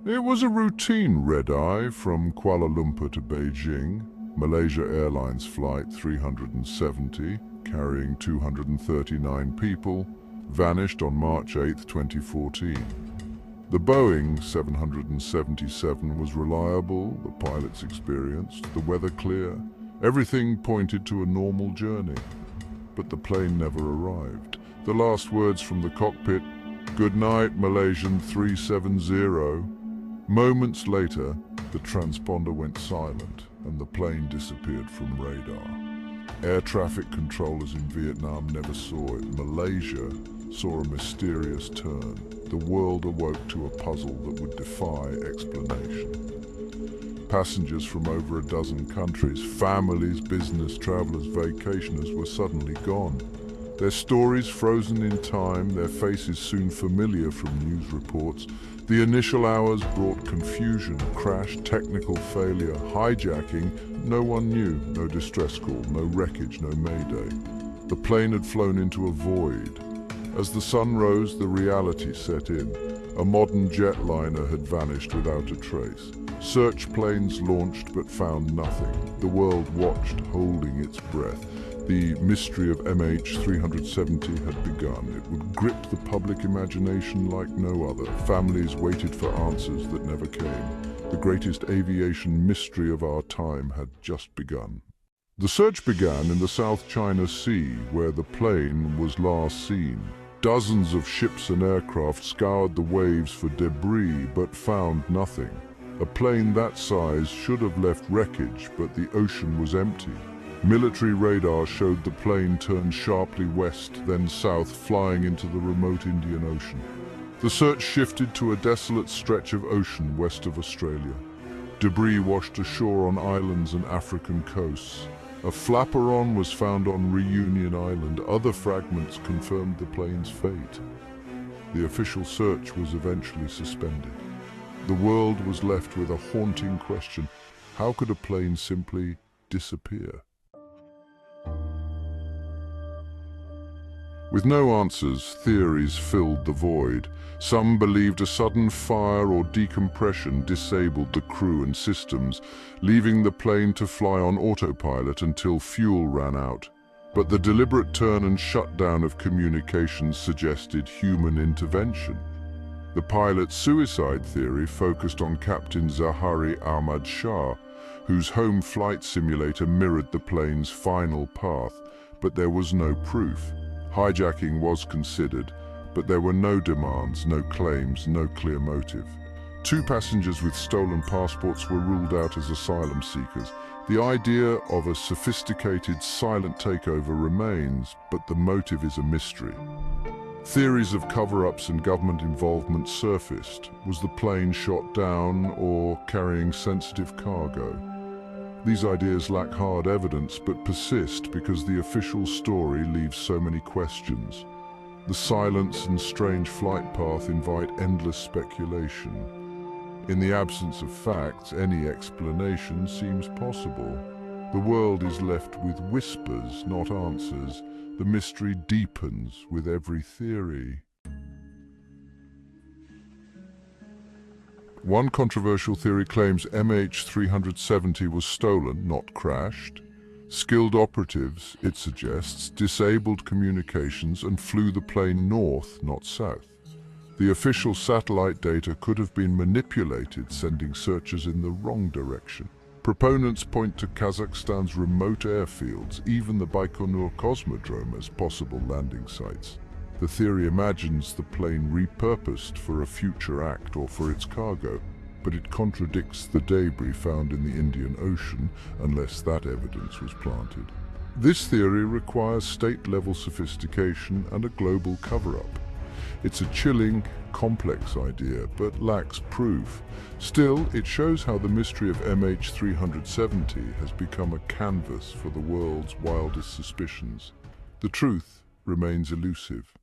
It was a routine red-eye from Kuala Lumpur to Beijing. Malaysia Airlines Flight 370, carrying 239 people, vanished on March 8, 2014. The Boeing 777 was reliable, the pilots experienced, the weather clear. Everything pointed to a normal journey. But the plane never arrived. The last words from the cockpit, "Good night, Malaysian 370. Moments later, the transponder went silent and the plane disappeared from radar. Air traffic controllers in Vietnam never saw it. Malaysia saw a mysterious turn. The world awoke to a puzzle that would defy explanation. Passengers from over a dozen countries, families, business travelers, vacationers were suddenly gone. Their stories frozen in time, their faces soon familiar from news reports. The initial hours brought confusion, crash, technical failure, hijacking. No one knew, no distress call, no wreckage, no mayday. The plane had flown into a void. As the sun rose, the reality set in. A modern jetliner had vanished without a trace. Search planes launched but found nothing. The world watched, holding its breath. The mystery of MH370 had begun. It would grip the public imagination like no other. Families waited for answers that never came. The greatest aviation mystery of our time had just begun. The search began in the South China Sea, where the plane was last seen. Dozens of ships and aircraft scoured the waves for debris but found nothing. A plane that size should have left wreckage, but the ocean was empty. Military radar showed the plane turn sharply west, then south, flying into the remote Indian Ocean. The search shifted to a desolate stretch of ocean west of Australia. Debris washed ashore on islands and African coasts. A flaperon was found on Reunion Island. Other fragments confirmed the plane's fate. The official search was eventually suspended. The world was left with a haunting question. How could a plane simply disappear? With no answers, theories filled the void. Some believed a sudden fire or decompression disabled the crew and systems, leaving the plane to fly on autopilot until fuel ran out. But the deliberate turn and shutdown of communications suggested human intervention. The pilot's suicide theory focused on Captain Zahari Ahmad Shah, whose home flight simulator mirrored the plane's final path, but there was no proof. Hijacking was considered, but there were no demands, no claims, no clear motive. 2 passengers with stolen passports were ruled out as asylum seekers. The idea of a sophisticated, silent takeover remains, but the motive is a mystery. Theories of cover-ups and government involvement surfaced. Was the plane shot down or carrying sensitive cargo? These ideas lack hard evidence but persist because the official story leaves so many questions. The silence and strange flight path invite endless speculation. In the absence of facts, any explanation seems possible. The world is left with whispers, not answers. The mystery deepens with every theory. One controversial theory claims MH370 was stolen, not crashed. Skilled operatives, it suggests, disabled communications and flew the plane north, not south. The official satellite data could have been manipulated, sending searchers in the wrong direction. Proponents point to Kazakhstan's remote airfields, even the Baikonur Cosmodrome, as possible landing sites. The theory imagines the plane repurposed for a future act or for its cargo, but it contradicts the debris found in the Indian Ocean unless that evidence was planted. This theory requires state-level sophistication and a global cover-up. It's a chilling, complex idea, but lacks proof. Still, it shows how the mystery of MH370 has become a canvas for the world's wildest suspicions. The truth remains elusive.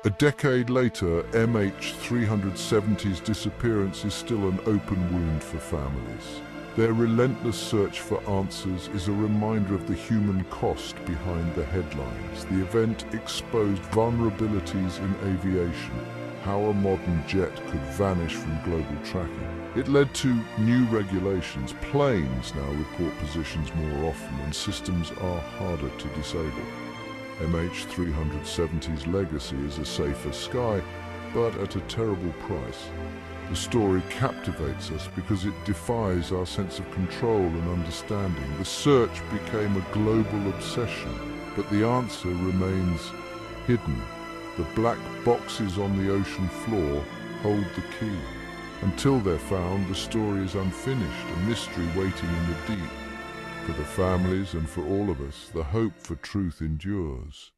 A decade later, MH370's disappearance is still an open wound for families. Their relentless search for answers is a reminder of the human cost behind the headlines. The event exposed vulnerabilities in aviation, how a modern jet could vanish from global tracking. It led to new regulations. Planes now report positions more often and systems are harder to disable. MH370's legacy is a safer sky, but at a terrible price. The story captivates us because it defies our sense of control and understanding. The search became a global obsession, but the answer remains hidden. The black boxes on the ocean floor hold the key. Until they're found, the story is unfinished, a mystery waiting in the deep. For the families and for all of us, the hope for truth endures.